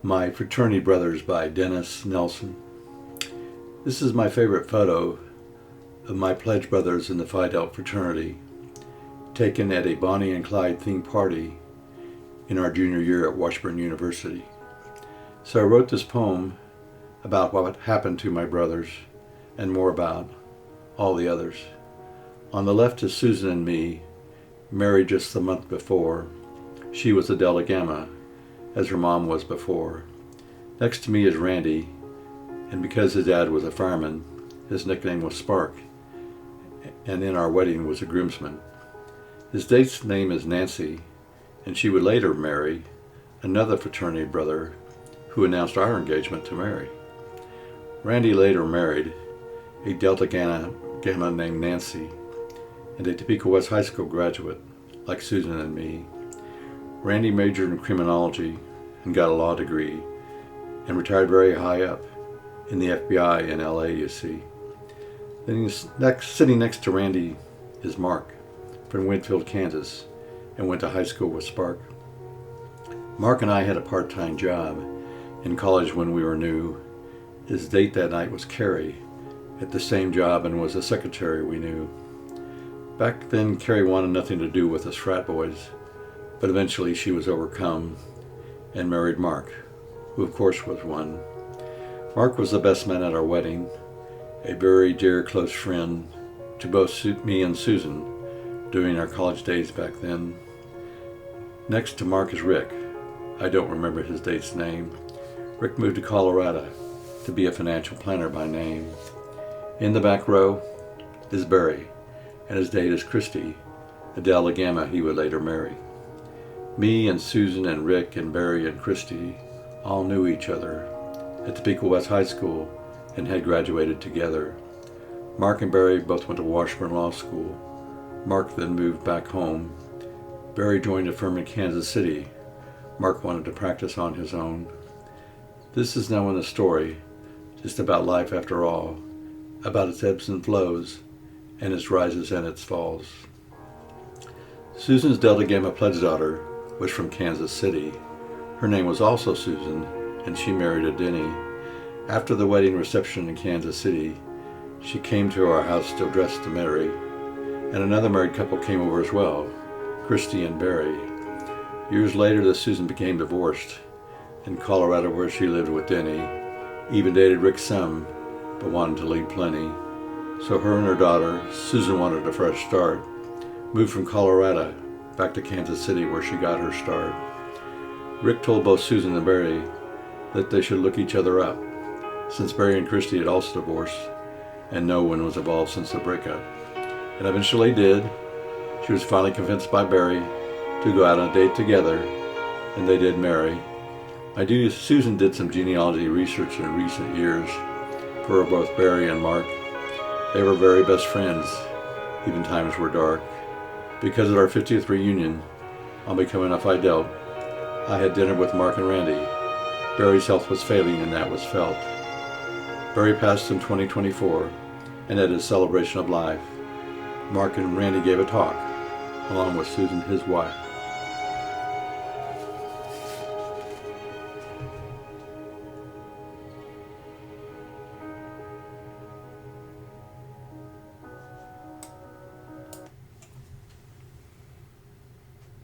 My Fraternity Brothers by Dennis Nelson. This is my favorite photo of my pledge brothers in the Phi Delta fraternity, taken at a Bonnie and Clyde themed party in our junior year at Washburn University. So I wrote this poem about what happened to my brothers and more about all the others. On the left is Susan and me, married just the month before. She was a Delta Gamma, as her mom was before. Next to me is Randy, and because his dad was a fireman, his nickname was Spark, and in our wedding was a groomsman. His date's name is Nancy, and she would later marry another fraternity brother who announced our engagement to Mary. Randy later married a Delta Gamma named Nancy, and a Topeka West High School graduate, like Susan and me. Randy majored in criminology and got a law degree and retired very high up in the FBI in LA, you see. Then sitting next to Randy is Mark from Winfield, Kansas, and went to high school with Spark. Mark and I had a part-time job in college when we were new. His date that night was Carrie, at the same job, and was a secretary we knew. Back then, Carrie wanted nothing to do with us frat boys, but eventually she was overcome and married Mark, who of course was one. Mark was the best man at our wedding, a very dear close friend to both me and Susan during our college days back then. Next to Mark is Rick. I don't remember his date's name. Rick moved to Colorado to be a financial planner by name. In the back row is Barry, and his date is Christy, a Delta Gamma he would later marry. Me and Susan and Rick and Barry and Christy all knew each other at Topeka West High School and had graduated together. Mark and Barry both went to Washburn Law School. Mark then moved back home. Barry joined a firm in Kansas City. Mark wanted to practice on his own. This is now in the story, just about life after all, about its ebbs and flows and its rises and its falls. Susan's Delta Gamma pledge daughter was from Kansas City. Her name was also Susan, and she married a Denny. After the wedding reception in Kansas City, she came to our house still dressed to marry, and another married couple came over as well, Christy and Barry. Years later, the Susan became divorced in Colorado, where she lived with Denny, even dated Rick some, but wanted to leave plenty. So her and her daughter, Susan, wanted a fresh start, moved from Colorado back to Kansas City, where she got her start. Rick told both Susan and Barry that they should look each other up, since Barry and Christy had also divorced, and no one was involved since the breakup. And eventually did. She was finally convinced by Barry to go out on a date together, and they did marry. Susan did some genealogy research in recent years for both Barry and Mark. They were very best friends, even times were dark. Because of our 50th reunion, on becoming a Phi Delta, I had dinner with Mark and Randy. Barry's health was failing, and that was felt. Barry passed in 2024, and at his celebration of life, Mark and Randy gave a talk, along with Susan, his wife.